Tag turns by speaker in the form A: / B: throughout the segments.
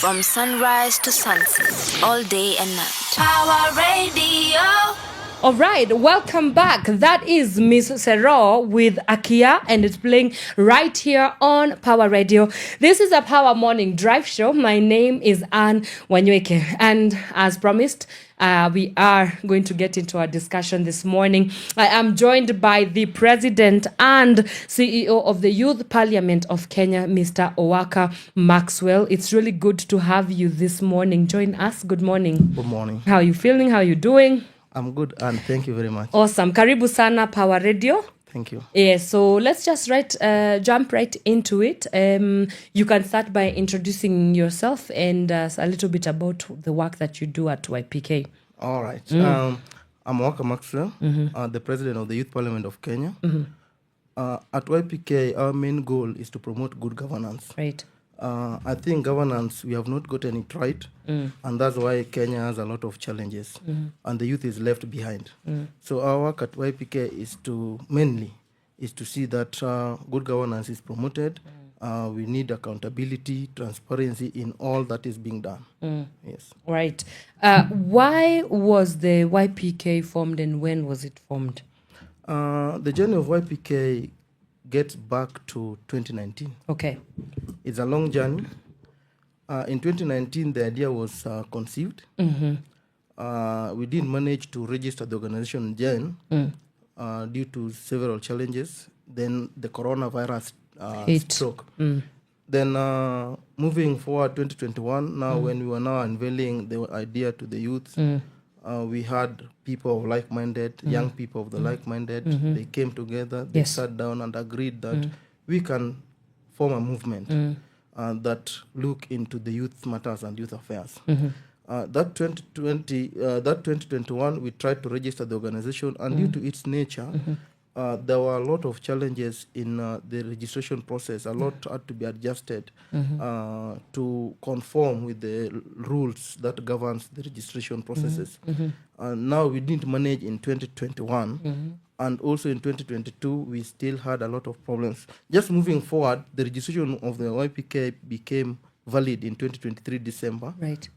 A: From sunrise to sunset, all day and night. Power Radio.
B: All right, welcome back. That is Miss Sero with Akia, and it's playing right here on Power Radio. This is a Power Morning Drive show. My name is Anne Wanyoike, and as promised, we are going to get into our discussion this morning. I am joined by the President and CEO of the Youth Parliament of Kenya, Mr. Owaka Maxwel. It's really good to have you this morning. Join us. Good morning.
C: Good morning.
B: How are you feeling? How are you doing?
C: I'm good, and thank you very much.
B: Awesome. Karibu sana Power Radio.
C: Thank you.
B: Yeah, so let's just jump right into it. You can start by introducing yourself and a little bit about the work that you do at YPK.
C: All right. I'm Owaka Maxwel, the President of the Youth Parliament of Kenya. At YPK, our main goal is to promote good governance.
B: Right.
C: I think governance, we have not gotten it right, and that's why Kenya has a lot of challenges, and the youth is left behind. So our work at YPK is to see that good governance is promoted. We need accountability, transparency in all that is being done. Yes.
B: Right. Why was the YPK formed, and when was it formed?
C: The journey of YPK gets back to 2019.
B: Okay.
C: It's a long journey. In 2019, the idea was conceived. We didn't manage to register the organization then due to several challenges. Then the coronavirus struck. Then moving forward, 2021, now when we were now unveiling the idea to the youth, we had people of like-minded, young people of the like-minded. They came together, they sat down and agreed that we can form a movement that look into the youth matters and youth affairs. That 2021, we tried to register the organization, and due to its nature, there were a lot of challenges in the registration process. A lot had to be adjusted to conform with the rules that governs the registration processes. Now we didn't manage in 2021, and also in 2022 we still had a lot of problems. Just moving forward, the registration of the YPK became valid in 2023 December,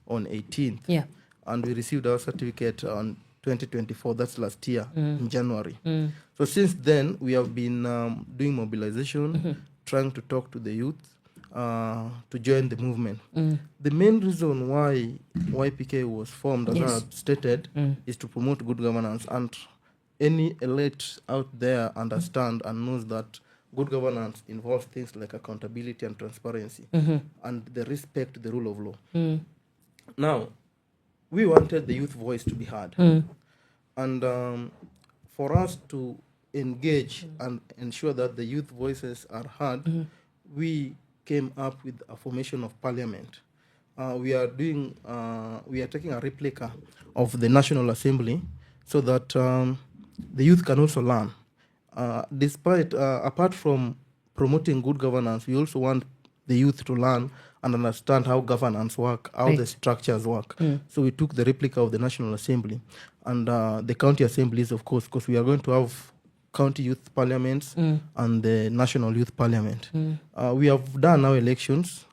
C: on 18th.
B: Yeah.
C: And we received our certificate on 2024, that's last year, in January. So since then, we have been doing mobilization, trying to talk to the youth to join the movement. The main reason why YPK was formed, as I had stated, is to promote good governance. And any elite out there understand and knows that good governance involves things like accountability and transparency and the respect to the rule of law. Now, we wanted the youth voice to be heard. And for us to engage and ensure that the youth voices are heard, we came up with a formation of parliament. We are taking a replica of the National Assembly so that the youth can also learn. Apart from promoting good governance, we also want the youth to learn and understand how governance work, how the structures work. So we took the replica of the National Assembly and the county assemblies, of course, because we are going to have county youth parliaments and the national youth parliament. We have done our elections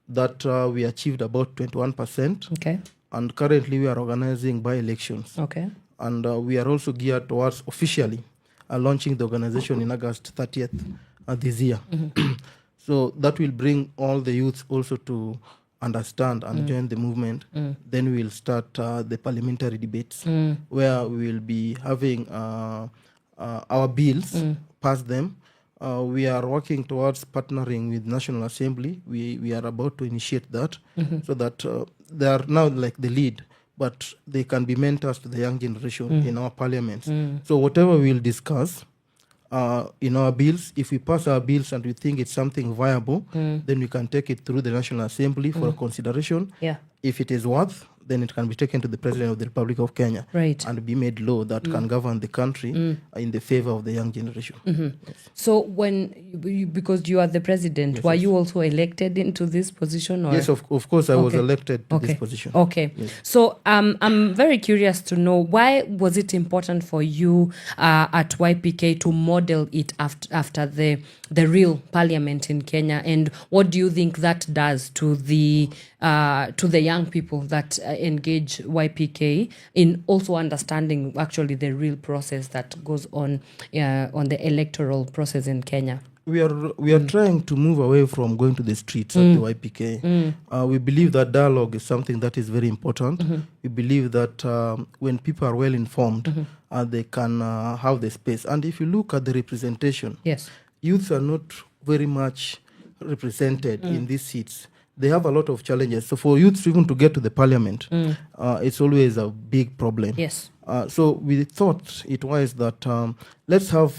C: that we achieved about 21%.
B: Okay.
C: And currently we are organizing by-elections.
B: Okay.
C: And we are also geared towards officially launching the organization in August 30th this year. So that will bring all the youths also to understand and join the movement. Then we will start the parliamentary debates where we will be having our bills, pass them. We are working towards partnering with National Assembly. We are about to initiate that so that they are now like the lead, but they can be mentors to the young generation in our parliaments. So whatever we'll discuss in our bills, if we pass our bills and we think it's something viable, then we can take it through the National Assembly for consideration.
B: Yeah.
C: If it is worth, then it can be taken to the President of the Republic of Kenya and be made law that can govern the country in the favor of the young generation. Yes.
B: So because you are the president, were you also elected into this position? Or?
C: Yes, of course, I was elected to this position.
B: Okay. Yes. So I'm very curious to know, why was it important for you at YPK to model it after the real parliament in Kenya, and what do you think that does to the young people that engage YPK in also understanding actually the real process that goes on the electoral process in Kenya?
C: We are trying to move away from going to the streets at the YPK. We believe that dialogue is something that is very important. We believe that when people are well informed, they can have the space. And if you look at the representation, youths are not very much represented in these seats. They have a lot of challenges. So for youths even to get to the parliament, it's always a big problem.
B: Yes.
C: So we thought it wise that let's have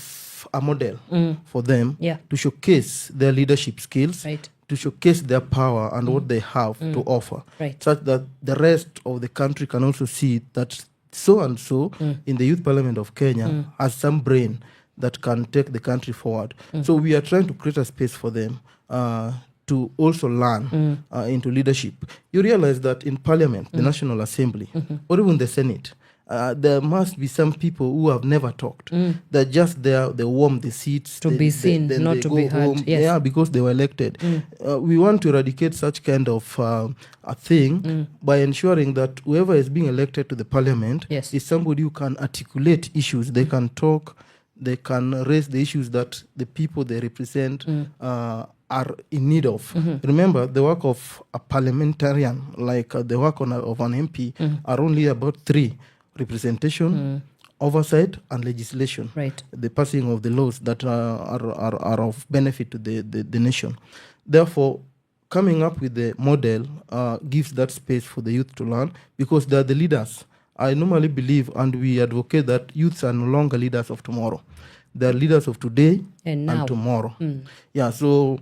C: a model for them to showcase their leadership skills, to showcase their power and what they have to offer, such that the rest of the country can also see that so and so in the Youth Parliament of Kenya has some brain that can take the country forward. So we are trying to create a space for them to also learn into leadership. You realize that in Parliament, the National Assembly, or even the Senate, there must be some people who have never talked. They're just there, they warm the seats.
B: To be seen,
C: then
B: not
C: they
B: to
C: go
B: be heard.
C: home.
B: Yes.
C: Yeah, because they were elected. We want to eradicate such kind of a thing by ensuring that whoever is being elected to the parliament is somebody who can articulate issues. They can talk, they can raise the issues that the people they represent are in need of. Remember, the work of a parliamentarian, like the work of an MP, are only about three: representation, oversight, and legislation. The passing of the laws that are of benefit to the nation. Therefore, coming up with the model gives that space for the youth to learn, because they are the leaders. I normally believe, and we advocate, that youths are no longer leaders of tomorrow. They are leaders of today and tomorrow. Yeah, so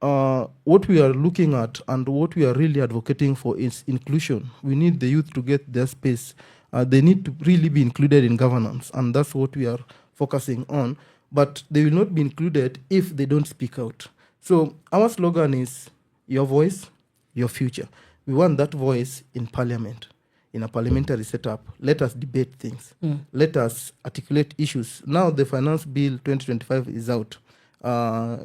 C: what we are looking at and what we are really advocating for is inclusion. We need the youth to get their space. They need to really be included in governance, and that's what we are focusing on. But they will not be included if they don't speak out. So our slogan is your voice, your future. We want that voice in parliament, in a parliamentary setup. Let us debate things. Let us articulate issues. Now the Finance Bill 2025 is out.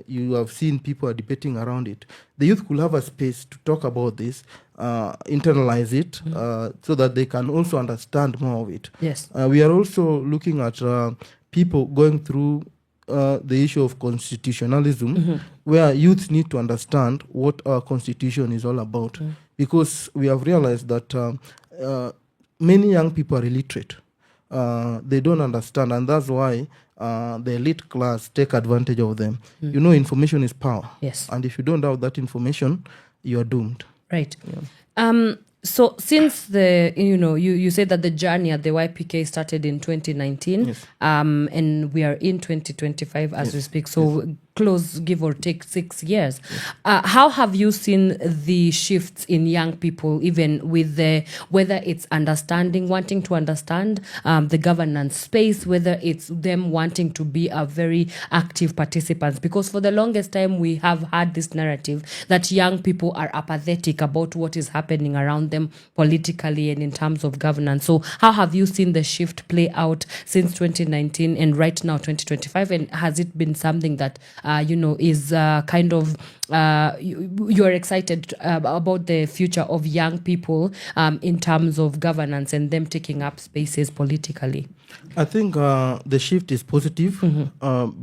C: You have seen people are debating around it. The youth could have a space to talk about this, internalize it, so that they can also understand more of it.
B: Yes.
C: We are also looking at people going through the issue of constitutionalism, where youth need to understand what our constitution is all about, because we have realized that many young people are illiterate. They don't understand, and that's why the elite class take advantage of them. You know, information is power.
B: Yes.
C: And if you don't have that information, you are doomed.
B: Right. Yeah. So since you said that the journey at the YPK started in 2019, and we are in 2025 as we speak, so close, give or take 6 years. How have you seen the shifts in young people, even with whether it's wanting to understand the governance space, whether it's them wanting to be a very active participants? Because for the longest time, we have had this narrative that young people are apathetic about what is happening around them politically and in terms of governance. So how have you seen the shift play out since 2019 and right now 2025? And has it been something that is kind of you're excited about the future of young people in terms of governance and them taking up spaces politically?
C: I think the shift is positive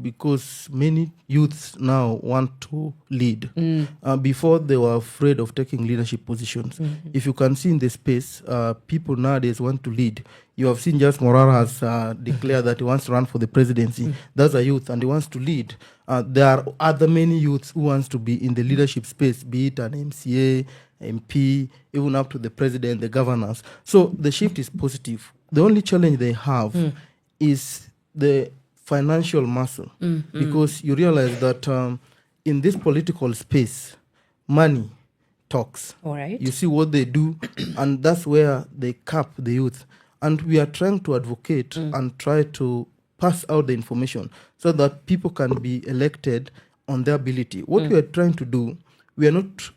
C: because many youths now want to lead. Before, they were afraid of taking leadership positions. If you can see in the space, people nowadays want to lead. You have seen just Morara has declared that he wants to run for the presidency. That's a youth, and he wants to lead. There are other many youths who wants to be in the leadership space, be it an MCA, MP, even up to the president, the governors. So the shift is positive. The only challenge they have is the financial muscle, because you realize that in this political space, money talks.
B: All right.
C: You see what they do, and that's where they cap the youth. And we are trying to advocate and try to pass out the information so that people can be elected on their ability. What we are trying to do, we are not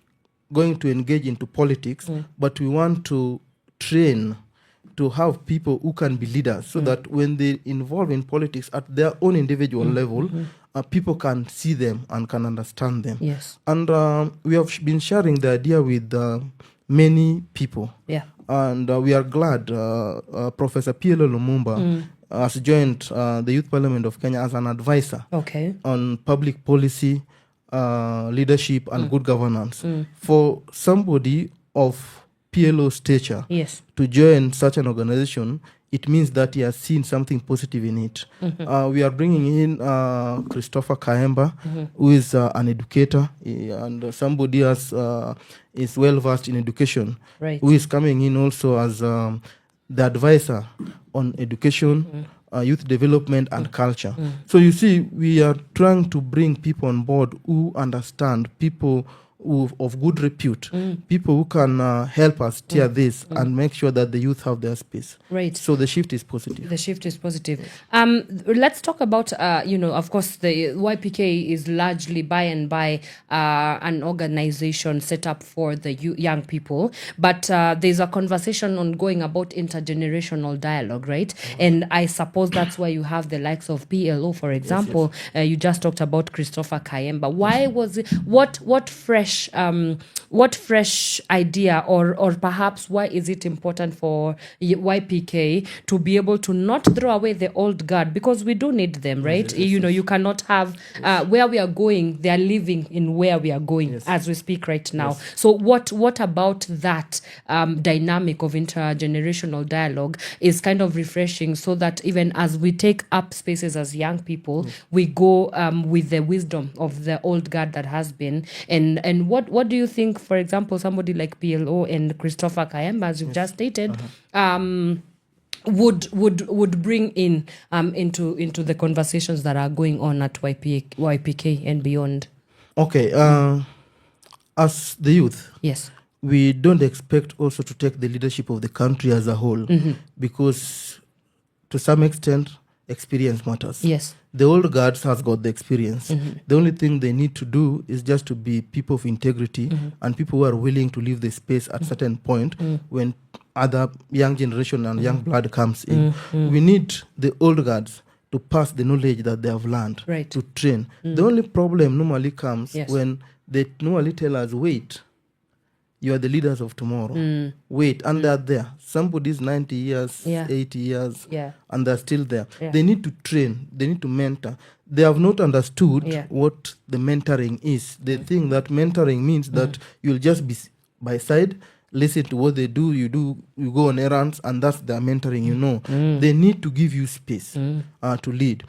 C: going to engage into politics, but we want to train to have people who can be leaders so that when they involve in politics at their own individual level, people can see them and can understand them.
B: Yes.
C: And we have been sharing the idea with many people.
B: Yeah.
C: And we are glad Professor PLO Lumumba has joined the Youth Parliament of Kenya as an advisor on public policy, leadership, and good governance. For somebody of PLO stature to join such an organization, it means that he has seen something positive in it. We are bringing in Christopher Kaemba, who is an educator and somebody else is well versed in education, who is coming in also as the advisor on education, youth development, and culture. So you see, we are trying to bring people on board who understand, people of good repute, people who can help us steer this and make sure that the youth have their space.
B: Right.
C: So the shift is positive.
B: The shift is positive. Let's talk about, of course, the YPK is largely by and by an organization set up for the young people. But there's a conversation ongoing about intergenerational dialogue, right? And I suppose that's why you have the likes of PLO, for example. You just talked about Christopher Kaemba. Why was it, what fresh idea or perhaps why is it important for YPK to be able to not throw away the old guard, because we do need them, right? You cannot have where we are going, they are living in where we are going as we speak right now. So what about that dynamic of intergenerational dialogue is kind of refreshing, so that even as we take up spaces as young people, we go with the wisdom of the old guard that has been. And what do you think, for example, somebody like PLO and Christopher Kaemba, as you've just stated, would bring in into the conversations that are going on at YPK and beyond?
C: Okay, as the youth, we don't expect also to take the leadership of the country as a whole, because to some extent, experience matters. The old guards has got the experience. The only thing they need to do is just to be people of integrity and people who are willing to leave the space at certain point when other young generation and young blood comes in. We need the old guards to pass the knowledge that they have learned, to train. The only problem normally comes when they normally tell us, wait, you are the leaders of tomorrow. Wait, and they're there. Somebody's 90 years, 80 years, and they're still there. They need to train. They need to mentor. They have not understood what the mentoring is. They think that mentoring means that you'll just be by side, listen to what they do, you go on errands, and that's their mentoring, They need to give you space to lead.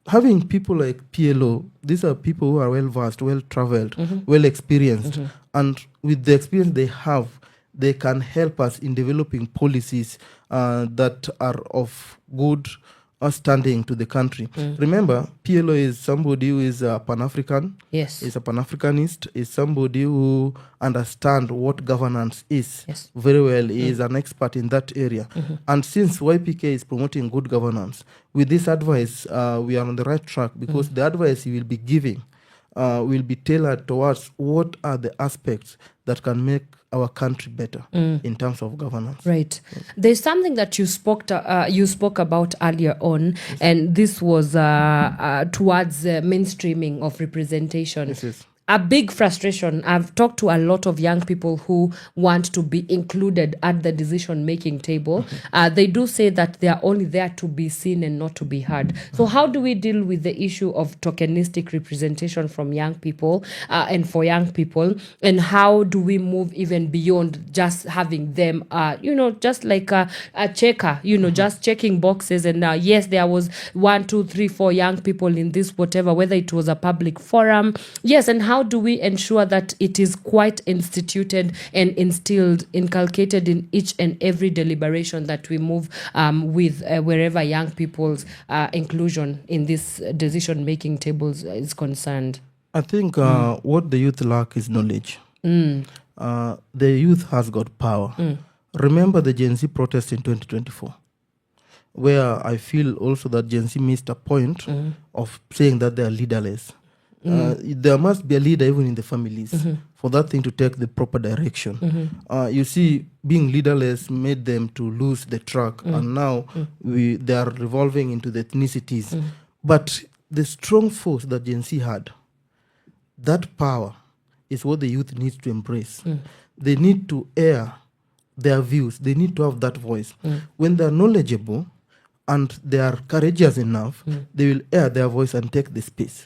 C: Having people like PLO, these are people who are well-versed, well-traveled, well-experienced. And with the experience they have, they can help us in developing policies that are of good standing to the country. Remember, PLO is somebody who is a Pan-African, is a Pan-Africanist, is somebody who understands what governance is very well, is an expert in that area. And since YPK is promoting good governance, with this advice, we are on the right track, because the advice you will be giving will be tailored towards what are the aspects that can make our country better in terms of governance.
B: Right. There's something that you spoke about earlier on, and this was towards mainstreaming of representation. A big frustration. I've talked to a lot of young people who want to be included at the decision-making table. They do say that they are only there to be seen and not to be heard. So how do we deal with the issue of tokenistic representation from young people and for young people? And how do we move even beyond just having them, just like a checker, just checking boxes. And yes, there was 1, 2, 3, 4 young people in this, whatever, whether it was a public forum. Yes, and how do we ensure that it is quite instituted and inculcated in each and every deliberation that we move with wherever young people's inclusion in this decision-making tables is concerned?
C: I think what the youth lack is knowledge. the youth has got power. Remember the Gen Z protest in 2024, where I feel also that Gen Z missed a point of saying that they are leaderless. There must be a leader even in the families for that thing to take the proper direction. You see, being leaderless made them to lose the track, and now they are revolving into the ethnicities. But the strong force that Gen Z had, that power is what the youth needs to embrace. They need to air their views. They need to have that voice. When they are knowledgeable and they are courageous enough, they will air their voice and take the space.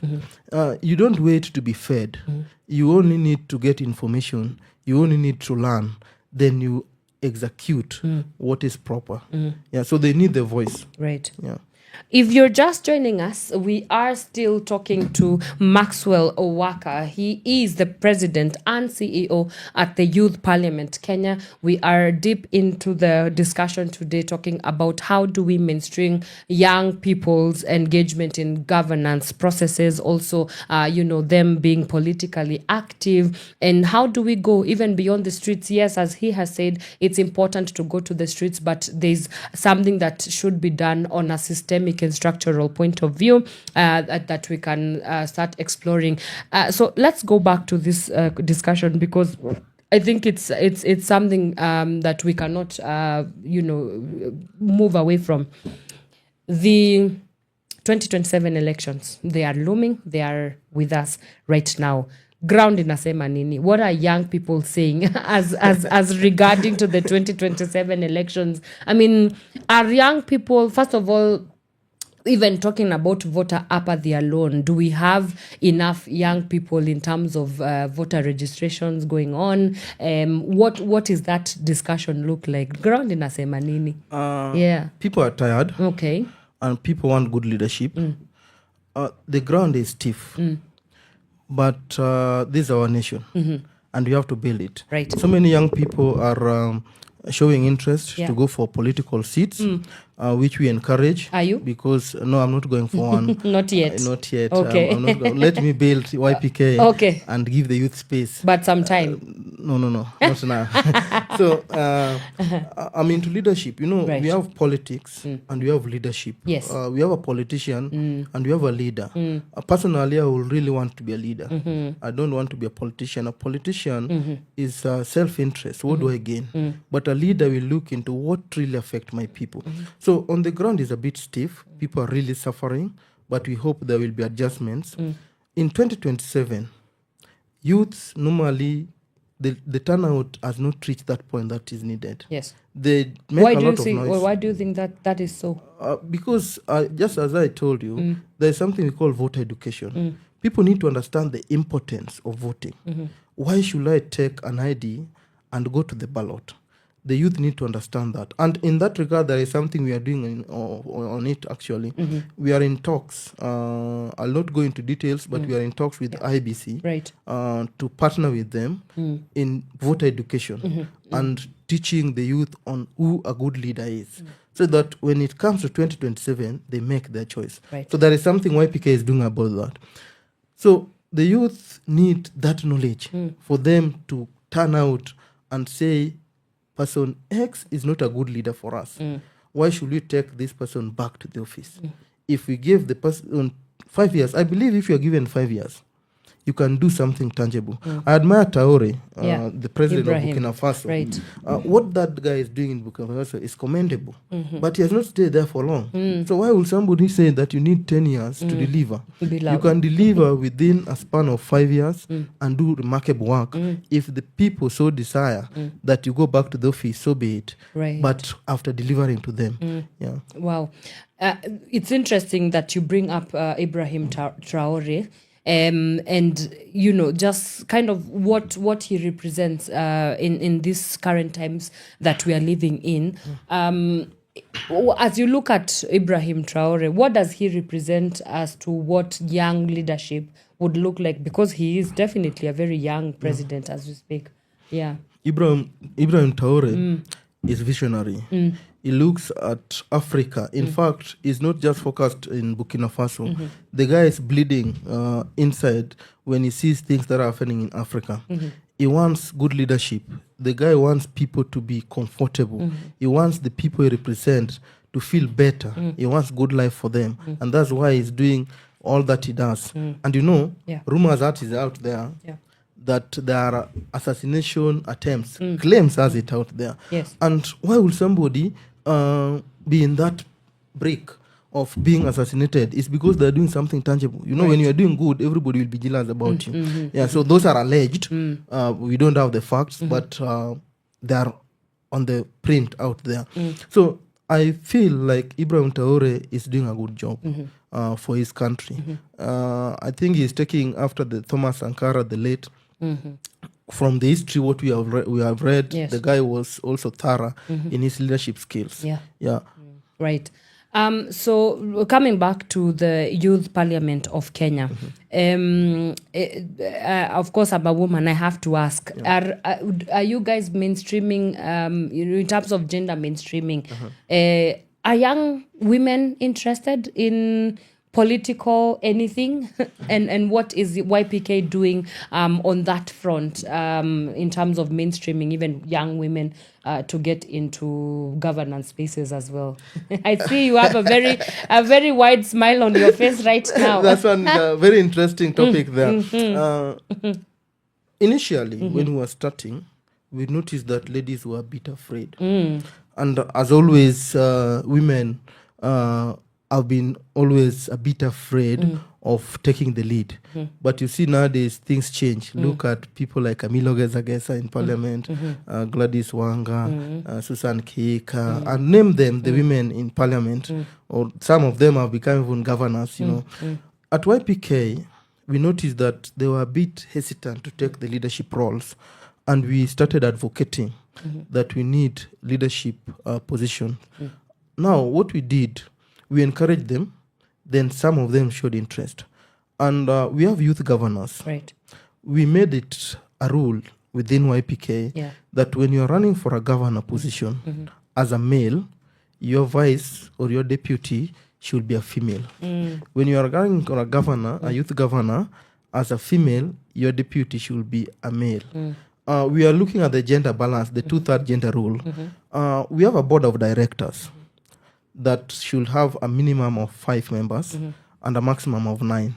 C: You don't wait to be fed. You only need to get information. You only need to learn. Then you execute what is proper. Yeah, so they need the voice.
B: Right.
C: Yeah.
B: If you're just joining us, we are still talking to Maxwel Owaka. He is the president and CEO at the Youth Parliament Kenya. We are deep into the discussion today, talking about how do we mainstream young people's engagement in governance processes, also, them being politically active, and how do we go even beyond the streets. Yes, as he has said, it's important to go to the streets, but there's something that should be done on a systemic and structural point of view that we can start exploring. So let's go back to this discussion, because I think it's something that we cannot move away from. The 2027 elections, they are looming, they are with us right now. Ground inasema nini? What are young people saying as regarding to the 2027 elections? I mean, are young people, first of all, even talking about voter apathy alone, do we have enough young people in terms of voter registrations going on? What is that discussion look like? Ground inasema nini?
C: People are tired.
B: Okay.
C: And people want good leadership. The ground is stiff. But this is our nation. And we have to build it.
B: Right.
C: So many young people are showing interest to go for political seats, which we encourage.
B: Are you?
C: Because, no, I'm not going for one.
B: Not yet.
C: Not yet.
B: Okay.
C: I'm not let me build YPK
B: Okay.
C: and give the youth space.
B: But sometime.
C: No, not now. So, I'm into leadership.
B: Right.
C: We have politics and we have leadership.
B: Yes.
C: We have a politician and we have a leader. Personally, I would really want to be a leader. I don't want to be a politician. A politician is self-interest. What do I gain? But a leader will look into what really affect my people. So on the ground is a bit stiff. People are really suffering, but we hope there will be adjustments. In 2027, youths normally, the turnout has not reached that point that is needed.
B: Yes.
C: They make a lot of noise.
B: Why do you think that is so?
C: Because just as I told you, there is something we call voter education. People need to understand the importance of voting. Why should I take an ID and go to the ballot? The youth need to understand that. And in that regard, there is something we are doing on it, actually. We are in talks. I'll not go into details, but we are in talks with IBC to partner with them in voter education and teaching the youth on who a good leader is. So that when it comes to 2027, they make their choice.
B: Right.
C: So there is something YPK is doing about that. So the youth need that knowledge for them to turn out and say, person X is not a good leader for us. Why should we take this person back to the office? If we give the person 5 years, I believe if you are given 5 years, you can do something tangible. I admire Traore, the president
B: Ibrahim.
C: of Burkina Faso.
B: Right.
C: What that guy is doing in Burkina Faso is commendable, but he has not stayed there for long. So why will somebody say that you need 10 years to deliver? You can deliver within a span of 5 years and do remarkable work. If the people so desire that you go back to the office, so be it.
B: Right.
C: But after delivering to them.
B: Wow. It's interesting that you bring up Ibrahim Traore. And just kind of what he represents in these current times that we are living in. As you look at Ibrahim Traore, what does he represent as to what young leadership would look like? Because he is definitely a very young president as we speak. Yeah.
C: Ibrahim Traore is visionary. He looks at Africa. In fact, he's not just focused in Burkina Faso. The guy is bleeding inside when he sees things that are happening in Africa. he wants good leadership. The guy wants people to be comfortable. He wants the people he represents to feel better. He wants good life for them. And that's why he's doing all that he does. And rumors that is out there that there are assassination attempts, claims as it out there.
B: Yes.
C: And why would somebody be in that break of being assassinated? Is because they're doing something tangible. When you're doing good, everybody will be jealous about you. Yeah, so those are alleged. We don't have the facts, but they are on the print out there. So I feel like Ibrahim Traore is doing a good job for his country. I think he's taking after the Thomas Sankara, the late. From the history, what we have read, the guy was also thorough in his leadership skills. Yeah.
B: Right. So coming back to the Youth Parliament of Kenya, of course, I'm a woman. I have to ask: Are you guys mainstreaming in terms of gender mainstreaming? Are young women interested in political anything? and what is YPK doing on that front in terms of mainstreaming even young women to get into governance spaces as well? I see you have a very wide smile on your face right now.
C: That's one very interesting topic there. Initially, when we were starting, we noticed that ladies were a bit afraid. And as always, women have been always a bit afraid of taking the lead. But you see nowadays things change. Look at people like Camilo Gezagesa in Parliament, Gladys Wanga, Susan Keika, and name them, the women in Parliament, or some of them have become even governors, At YPK, we noticed that they were a bit hesitant to take the leadership roles, and we started advocating that we need leadership positions. Now, what we did, we encouraged them, then some of them showed interest. And we have youth governors.
B: Right.
C: We made it a rule within YPK that when you're running for a governor position as a male, your vice or your deputy should be a female. When you are running for a governor, a youth governor, as a female, your deputy should be a male. We are looking at the gender balance, the 2/3 gender rule. We have a board of directors that should have a minimum of 5 members and a maximum of 9.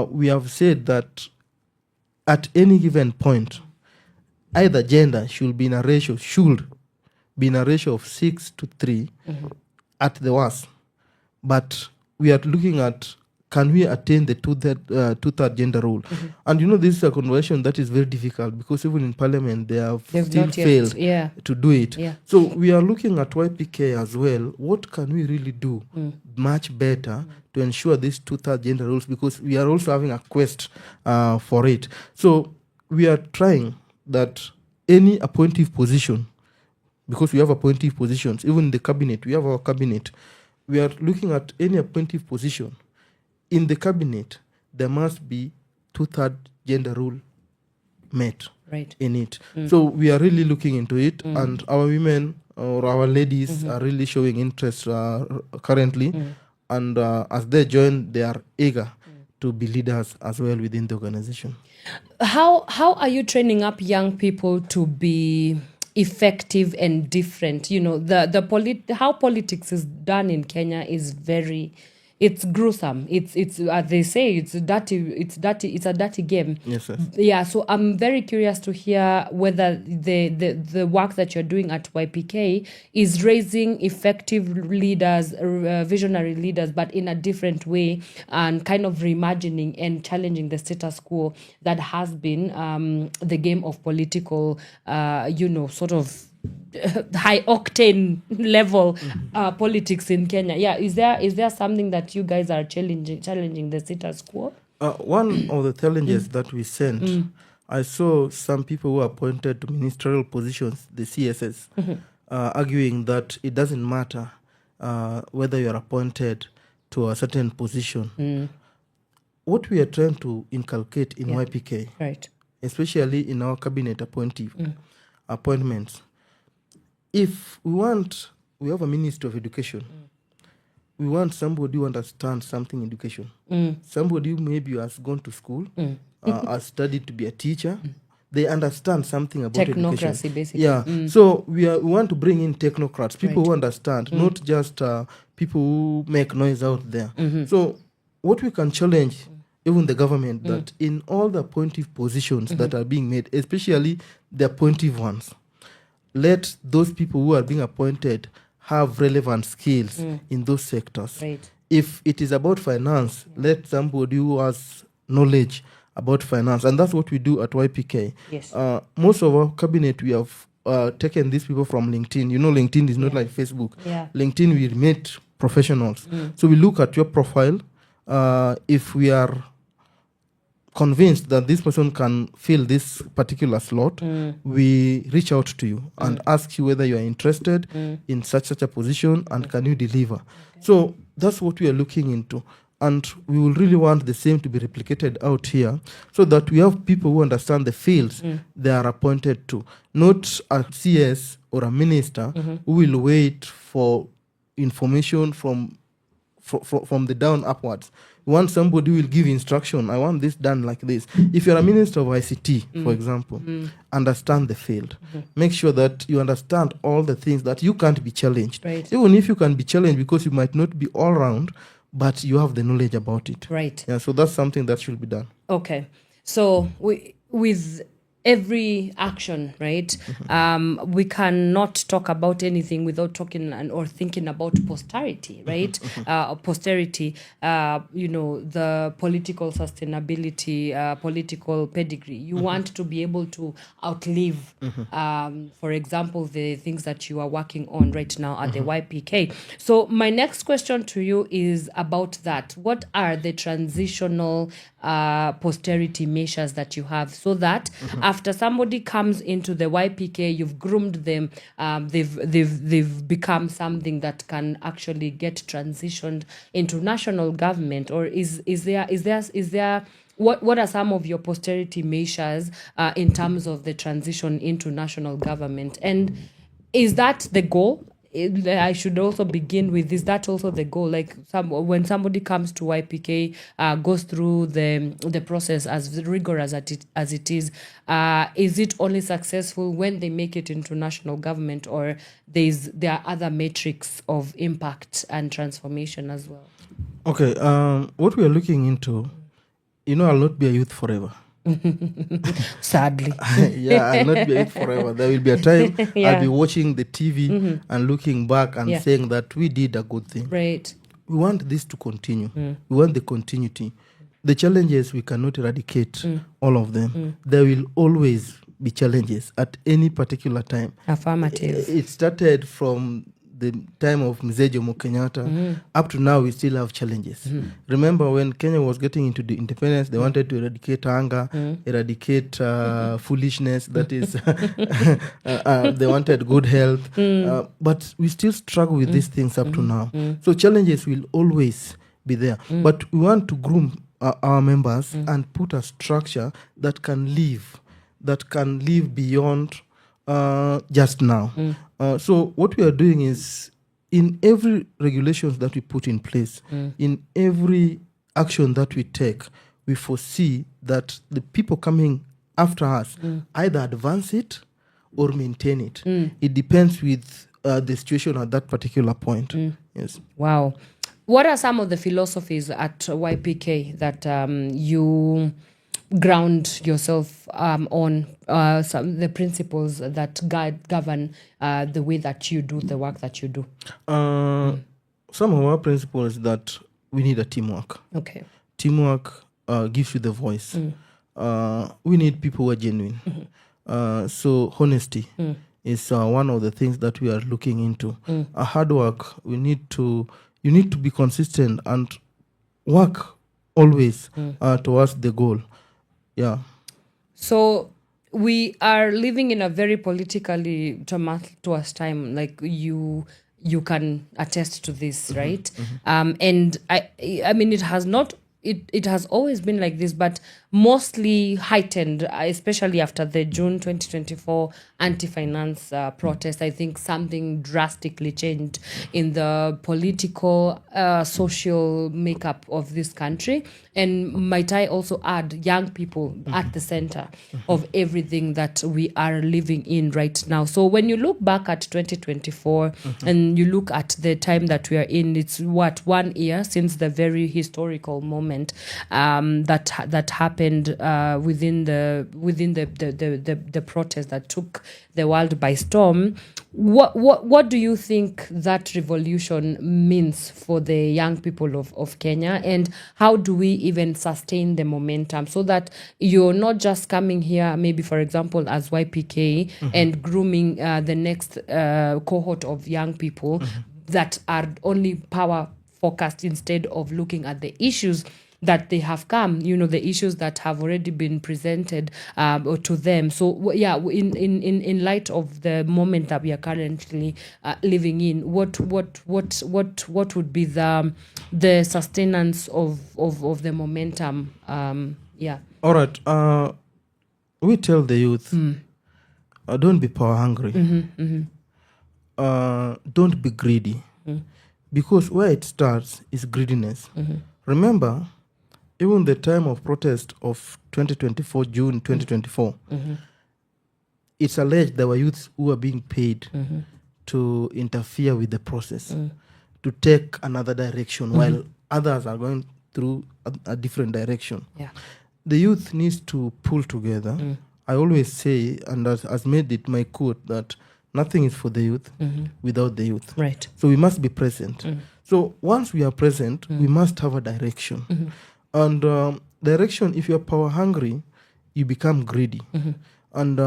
C: We have said that at any given point, either gender should be in a ratio of 6-3 at the worst. But we are looking at, can we attain the 2/3 gender rule? And this is a conversation that is very difficult because even in Parliament, they've still failed to do it. So we are looking at YPK as well. What can we really do much better to ensure these 2/3 gender rules? Because we are also having a quest for it. So we are trying that any appointive position, because we have appointive positions, even in the cabinet, we have our cabinet. We are looking at any appointive position. In the cabinet, there must be 2/3 gender rule met in it. So we are really looking into it, and our women or our ladies are really showing interest currently. And as they join, they are eager to be leaders as well within the organization.
B: How are you training up young people to be effective and different? How politics is done in Kenya is it's gruesome. It's they say it's dirty. It's a dirty game.
C: Yes.
B: Yeah. So I'm very curious to hear whether the work that you're doing at YPK is raising effective leaders, visionary leaders, but in a different way, and kind of reimagining and challenging the status quo that has been the game of political, sort of high octane level politics in Kenya. Yeah, is there something that you guys are challenging the status quo?
C: One of the challenges that we sent, I saw some people who are appointed to ministerial positions, the CSS, arguing that it doesn't matter whether you are appointed to a certain position. What we are trying to inculcate in YPK, especially in our cabinet appointments, if we have a Ministry of Education, we want somebody who understands something in education. Somebody who maybe has gone to school, has studied to be a teacher, they understand something about
B: Technocracy,
C: education.
B: basically.
C: Yeah. So we want to bring in technocrats, people who understand, not just people who make noise out there. So what we can challenge even the government that in all the appointive positions that are being made, especially the appointive ones, let those people who are being appointed have relevant skills in those sectors.
B: Right.
C: If it is about finance, let somebody who has knowledge about finance. And that's what we do at YPK.
B: Yes.
C: Most of our cabinet, we have taken these people from LinkedIn. You know, LinkedIn is not like Facebook.
B: Yeah.
C: LinkedIn, we meet professionals. So we look at your profile. If we are convinced that this person can fill this particular slot, we reach out to you and ask you whether you are interested in such a position and can you deliver. So that's what we are looking into. And we will really want the same to be replicated out here so that we have people who understand the fields they are appointed to, not a CS or a minister who will wait for information from the down upwards. We want somebody who will give instruction. I want this done like this. If you're a minister of ICT, for example, understand the field. Make sure that you understand all the things that you can't be challenged.
B: Right.
C: Even if you can be challenged because you might not be all round, but you have the knowledge about it.
B: Right.
C: Yeah, so that's something that should be done.
B: Okay. So with every action, right, we cannot talk about anything without talking or thinking about posterity, right? Posterity, the political sustainability, political pedigree. You want to be able to outlive, for example, the things that you are working on right now at the YPK. So my next question to you is about that. What are the transitional posterity measures that you have so that after somebody comes into the YPK, you've groomed them, they've become something that can actually get transitioned into national government? Or is there what are some of your posterity measures in terms of the transition into national government? And is that the goal? I should also begin with, is that also the goal? Like when somebody comes to YPK, goes through the process as rigorous as it is it only successful when they make it into national government, or there are other metrics of impact and transformation as well?
C: Okay, what we are looking into, I'll not be a youth forever.
B: Sadly.
C: Yeah, I'll not be a youth forever. There will be a time
B: Yeah.
C: I'll be watching the TV and looking back and saying that we did a good thing.
B: Right.
C: We want this to continue. We want the continuity. The challenges, we cannot eradicate all of them. There will always be challenges at any particular time.
B: Affirmative.
C: It started from the time of Mzee Jomo Kenyatta. Up to now, we still have challenges. Remember when Kenya was getting into the independence, they wanted to eradicate anger, eradicate foolishness. That is, they wanted good health. But we still struggle with these things up to now. So challenges will always be there. But we want to groom our members and put a structure that can live beyond just now. So what we are doing is, in every regulations that we put in place, in every action that we take, we foresee that the people coming after us either advance it or maintain it. It depends with the situation at that particular point. Yes.
B: Wow. What are some of the philosophies at YPK that you ground yourself on, the principles that govern the way that you do the work that you do?
C: Some of our principles that we need a teamwork.
B: Okay.
C: Teamwork gives you the voice. We need people who are genuine. So honesty is one of the things that we are looking into. Hard work. You need to be consistent and work always towards the goal. Yeah.
B: So we are living in a very politically tumultuous time. Like you can attest to this, right? And I mean, it has always been like this, but mostly heightened, especially after the June 2024 anti-finance protest. I think something drastically changed in the political, social makeup of this country. And might I also add, young people at the center of everything that we are living in right now. So when you look back at 2024 and you look at the time that we are in, it's 1 year since the very historical moment that happened within the protest that took the world by storm. What do you think that revolution means for the young people of Kenya, and how do we even sustain the momentum so that you're not just coming here, maybe for example as YPK, and grooming the next cohort of young people that are only power focused instead of looking at the issues that they have come, the issues that have already been presented to them. So in light of the moment that we are currently living in, what would be the sustenance of the momentum?
C: All right. We tell the youth, don't be power hungry. Don't be greedy. Because where it starts is greediness. Remember, even the time of protest of 2024, June 2024, it's alleged there were youths who were being paid to interfere with the process, to take another direction, while others are going through a different direction.
B: Yeah.
C: The youth needs to pull together. I always say, and as made it my quote, that nothing is for the youth without the youth.
B: Right.
C: So we must be present. So once we are present, we must have a direction. And direction, if you are power hungry, you become greedy. And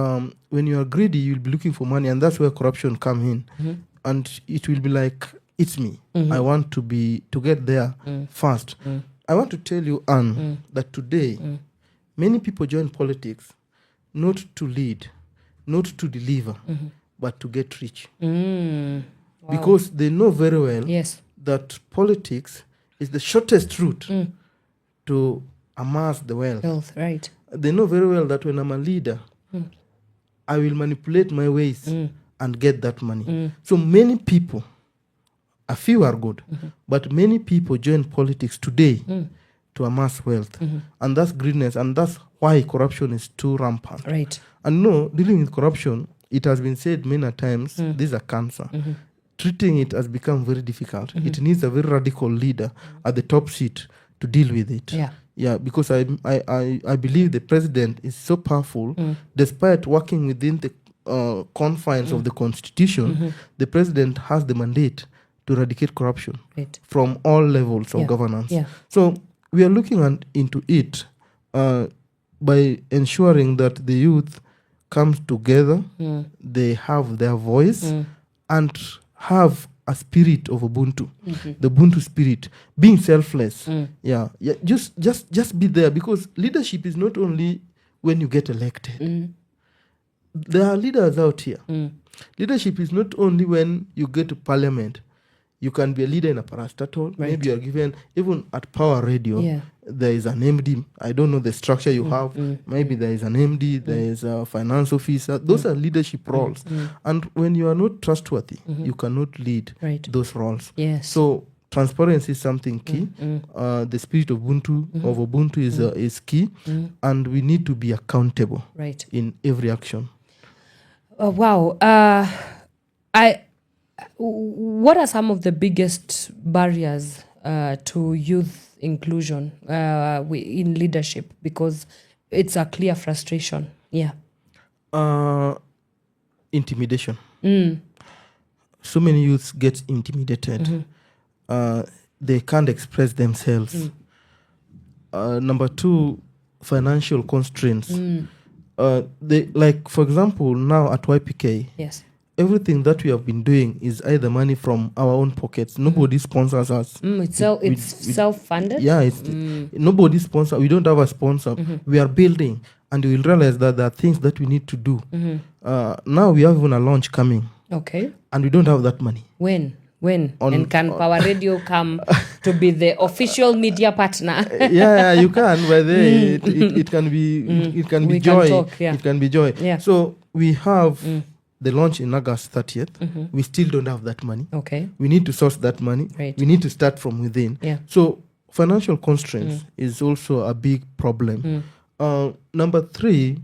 C: when you are greedy, you'll be looking for money, and that's where corruption come in. And it will be like, it's me. I want to get there fast. I want to tell you, Anne, that today, many people join politics not to lead, not to deliver, but to get rich.
B: Wow.
C: Because they know very well that politics is the shortest route to amass the wealth.
B: Right.
C: They know very well that when I'm a leader, I will manipulate my ways and get that money. So many people, a few are good, but many people join politics today to amass wealth. And that's greediness, and that's why corruption is too rampant.
B: Right.
C: And dealing with corruption, it has been said many times, this is a cancer. Treating it has become very difficult. It needs a very radical leader at the top seat to deal with it. Yeah, because I believe the president is so powerful, despite working within the confines of the constitution, the president has the mandate to eradicate corruption from all levels of governance. So we are looking into it by ensuring that the youth comes together, they have their voice, and have a spirit of Ubuntu, the Ubuntu spirit, being selfless. Just be there, because leadership is not only when you get elected. There are leaders out here. Leadership is not only when you get to parliament. You can be a leader in a parastatal. Right. Maybe you're given, even at Power Radio, there is an MD. I don't know the structure you have. Maybe there is an MD, there is a finance officer. Those are leadership roles. And when you are not trustworthy, you cannot lead those roles.
B: Yes.
C: So transparency is something key. The spirit of Ubuntu is key. And we need to be accountable in every action.
B: Wow. What are some of the biggest barriers to youth inclusion in leadership? Because it's a clear frustration.
C: Intimidation. So many youths get intimidated. They can't express themselves. Number two, financial constraints. For example, now at YPK, everything that we have been doing is either money from our own pockets. Nobody sponsors us.
B: It's self-funded?
C: Yeah, nobody sponsors. We don't have a sponsor. We are building, and you will realize that there are things that we need to do. Now we have even a launch coming.
B: Okay.
C: And we don't have that money.
B: When? And can Power Radio come to be the official media partner.
C: Yeah, you can. But it can be it can be
B: We
C: joy.
B: can talk, yeah.
C: It can be joy.
B: Yeah.
C: So we have the launch in August 30th. We still don't have that money.
B: Okay.
C: We need to source that money.
B: Right.
C: We need to start from within.
B: Yeah.
C: So financial constraints is also a big problem. Number 3,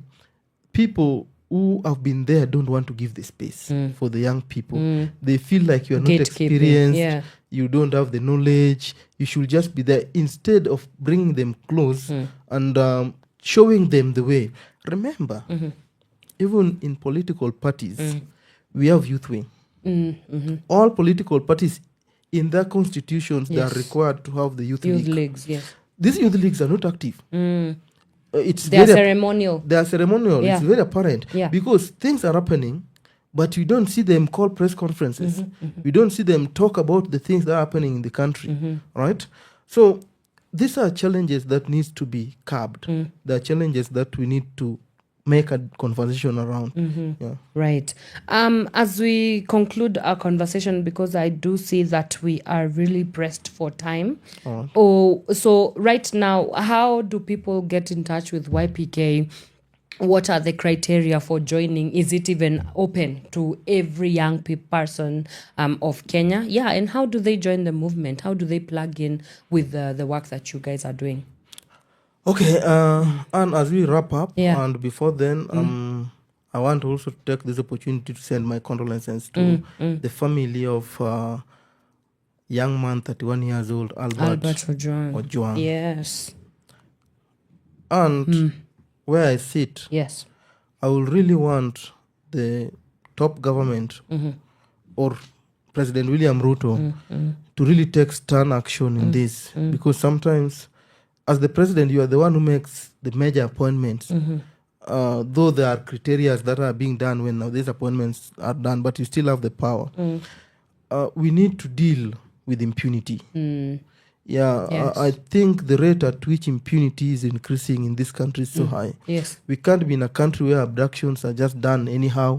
C: people who have been there don't want to give the space for the young people. They feel like you are not
B: Gatekeeping,
C: experienced.
B: yeah.
C: You don't have the knowledge. You should just be there instead of bringing them close and showing them the way. Remember, even in political parties, we have youth wing. All political parties in their constitutions, they are required to have the youth league.
B: leagues, yes.
C: These youth leagues are not active. It's
B: They are
C: very
B: ceremonial.
C: They are ceremonial.
B: Yeah.
C: It's very apparent
B: Yeah.
C: because things are happening, but you don't see them call press conferences. You don't see them talk about the things that are happening in the country, right? So these are challenges that needs to be curbed. There are challenges that we need to make a conversation around. Yeah.
B: Right. As we conclude our conversation, because I do see that we are really pressed for time. So right now, how do people get in touch with YPK? What are the criteria for joining? Is it even open to every young person of Kenya? Yeah, and how do they join the movement? How do they plug in with the work that you guys are doing?
C: Okay, and as we wrap up,
B: Yeah.
C: and before then, I want also to take this opportunity to send my condolences to the family of young man, 31 years old, Albert Ojwang.
B: Yes.
C: And where I sit,
B: Yes.
C: I will really want the top government or President William Ruto to really take stern action in this, because sometimes as the president, you are the one who makes the major appointments. Though there are criteria that are being done when these appointments are done, but you still have the power. We need to deal with impunity. Yeah,
B: Yes.
C: I think the rate at which impunity is increasing in this country is so high.
B: Yes.
C: We can't be in a country where abductions are just done anyhow.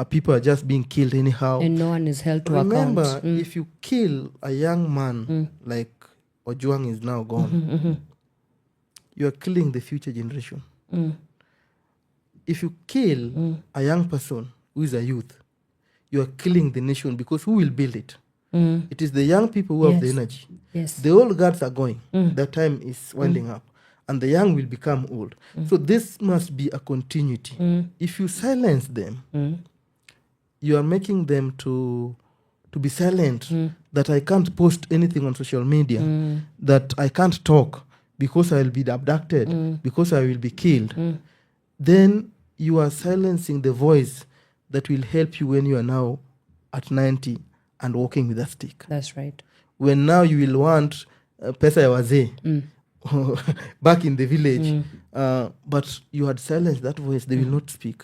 C: People are just being killed anyhow.
B: And no one is held to
C: Remember,
B: account.
C: if you kill a young man like Ojwang is now gone, you are killing the future generation. If you kill a young person who is a youth, you are killing the nation, because who will build it? It is the young people who have the energy.
B: Yes.
C: The old guards are going. Their time is winding up. And the young will become old. So this must be a continuity. If you silence them, you are making them to be silent, that I can't post anything on social media, that I can't talk because I will be abducted, because I will be killed. Then you are silencing the voice that will help you when you are now at 90 and walking with a stick.
B: That's right.
C: When now you will want pesa ya wazee back in the village, but you had silenced that voice, they will not speak.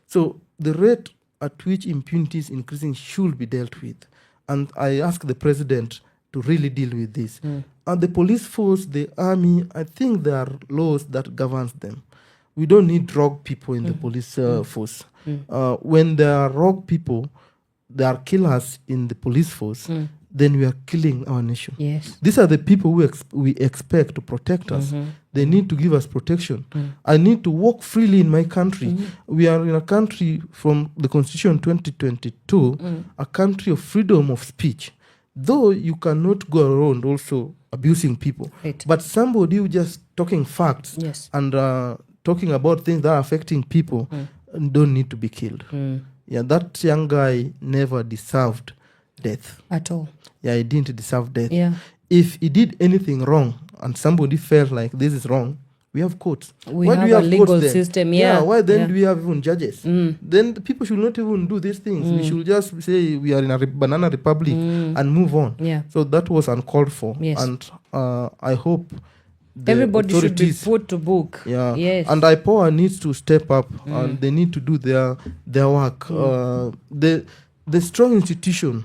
C: So the rate at which impunity is increasing should be dealt with. And I ask the president to really deal with this. And the police force, the army, I think there are laws that governs them. We don't need rogue people in the police force. When there are rogue people, there are killers in the police force, then we are killing our nation.
B: Yes.
C: These are the people who we expect to protect us. They need to give us protection. I need to walk freely in my country. We are in a country from the Constitution 2022, a country of freedom of speech. Though you cannot go around also abusing people.
B: Right.
C: But somebody who just talking facts and talking about things that are affecting people don't need to be killed. Yeah, that young guy never deserved death.
B: At all.
C: Yeah, he didn't deserve death.
B: Yeah.
C: If he did anything wrong and somebody felt like this is wrong, we have courts.
B: We have a legal system,
C: why then do we have even judges? Then the people should not even do these things. We should just say we are in a banana republic and move on.
B: Yeah.
C: So that was uncalled for.
B: Yes.
C: And I hope the
B: Everybody should be
C: authorities,
B: put to book.
C: yeah.
B: Yes.
C: And IPOA needs to step up and they need to do their work. The strong institution,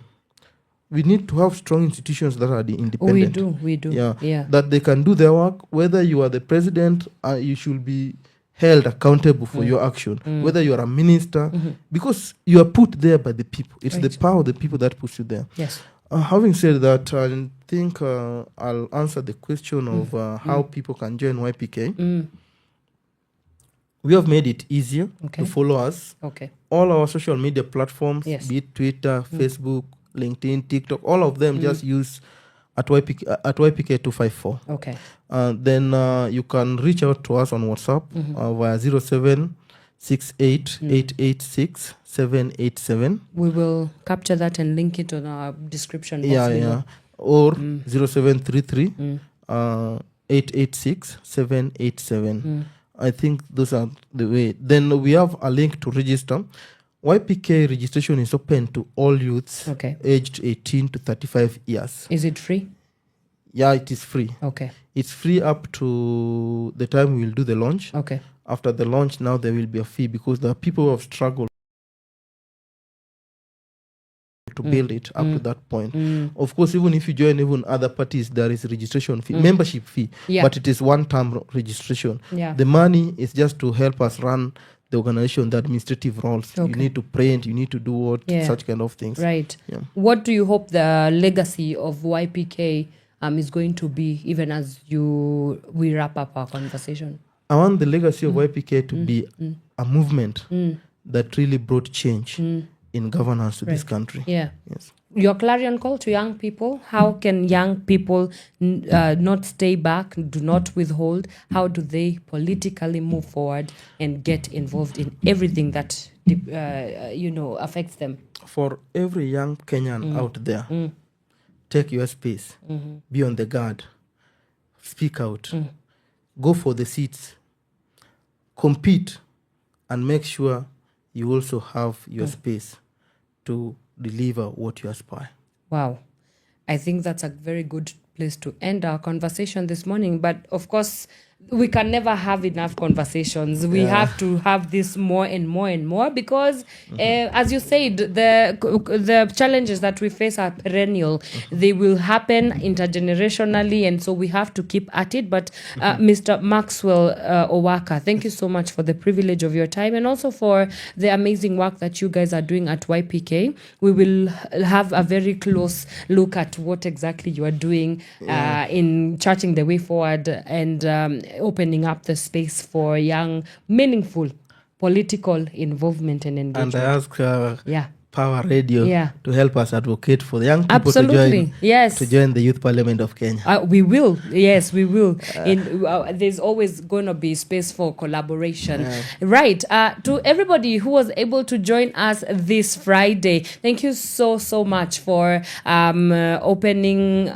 C: we need to have strong institutions that are independent.
B: We do.
C: Yeah. That they can do their work. Whether you are the president, you should be held accountable for your action. Whether you are a minister, because you are put there by the people. It's the power of the people that puts you there.
B: Yes.
C: Having said that, and think I'll answer the question of how people can join YPK. We have made it easier to follow us.
B: Okay.
C: All our social media platforms,
B: Yes.
C: be it Twitter, Facebook, LinkedIn, TikTok, all of them just use at YPK 254.
B: Okay.
C: Then you can reach out to us on WhatsApp via 0768886787.
B: We will capture that and link it on our description box
C: Yeah,
B: below.
C: yeah. Or 0733 886-787. I think those are the way. Then we have a link to register. YPK registration is open to all youths aged 18 to 35 years.
B: Is it free?
C: Yeah, it is free.
B: Okay.
C: It's free up to the time we will do the launch.
B: Okay.
C: After the launch, now there will be a fee because there are people who have struggled to build it up to that point. Of course, even if you join even other parties, there is a registration fee, membership fee, but it is one-time registration.
B: Yeah.
C: The money is just to help us run the organization, the administrative roles. You need to print, you need to do what, such kind of things.
B: Right.
C: Yeah.
B: What do you hope the legacy of YPK is going to be, even as we wrap up our conversation?
C: I want the legacy of YPK to be a movement that really brought change in governance to this country.
B: Yeah.
C: Yes.
B: Your clarion call to young people: how can young people not stay back, do not withhold? How do they politically move forward and get involved in everything that affects them?
C: For every young Kenyan out there, take your space, be on the guard, speak out, go for the seats, compete, and make sure you also have your space to deliver what you aspire.
B: Wow. I think that's a very good place to end our conversation this morning. But of course, we can never have enough conversations. We have to have this more and more and more because, as you said, the challenges that we face are perennial. They will happen intergenerationally, and so we have to keep at it. But Mr. Maxwel Owaka, thank you so much for the privilege of your time and also for the amazing work that you guys are doing at YPK. We will have a very close look at what exactly you are doing in charting the way forward and opening up the space for young, meaningful political involvement and engagement.
C: And I ask Pawa Radio to help us advocate for the young people to join the Youth Parliament of Kenya.
B: We will. Yes, we will. There's always going to be space for collaboration. Right. To everybody who was able to join us this Friday, thank you so much for opening,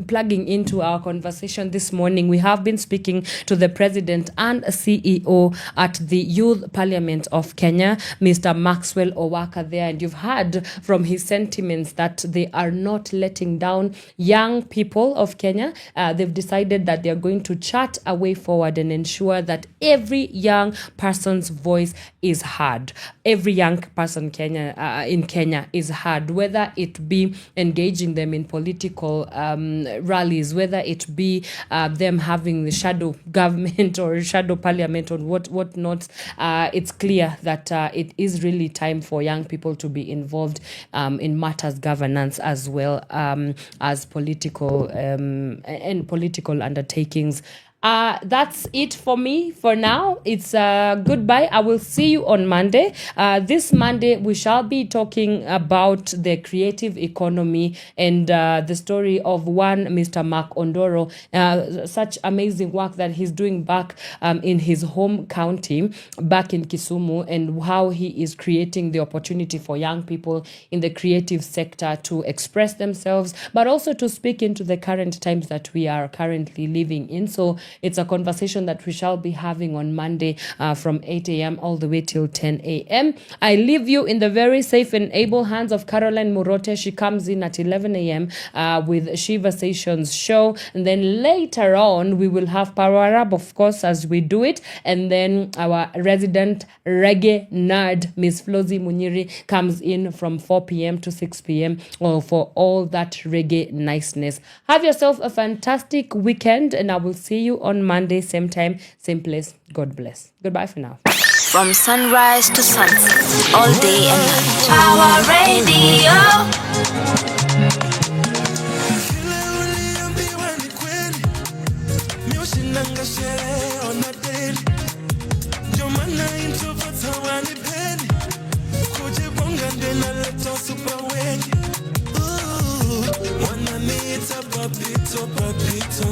B: plugging into our conversation this morning. We have been speaking to the President and CEO at the Youth Parliament of Kenya, Mr. Maxwel Owaka there, and you've heard from his sentiments that they are not letting down young people of Kenya. They've decided that they're going to chart a way forward and ensure that every young person's voice is heard. Every young person in Kenya is heard, whether it be engaging them in political rallies, whether it be them having the shadow government or shadow parliament or what not. It's clear that it is really time for young people to be involved in matters governance as well as political and political undertakings. That's it for me for now. It's goodbye. I will see you on Monday. This Monday, we shall be talking about the creative economy and the story of one Mr. Mark Ondoro. Such amazing work that he's doing back in his home county, back in Kisumu, and how he is creating the opportunity for young people in the creative sector to express themselves, but also to speak into the current times that we are currently living in. So it's a conversation that we shall be having on Monday from 8 a.m. all the way till 10 a.m. I leave you in the very safe and able hands of Caroline Murote. She comes in at 11 a.m. With Shiva Sessions show. And then later on, we will have Pawarab, of course, as we do it. And then our resident reggae nerd, Miss Flozi Munyiri, comes in from 4 p.m. to 6 p.m. For all that reggae niceness. Have yourself a fantastic weekend, and I will see you on Monday, same time, same place. God bless. Goodbye for now.
A: From sunrise to sunset, all day and night. Power Radio.
D: inaleta super wengi. Wananiita papito papito.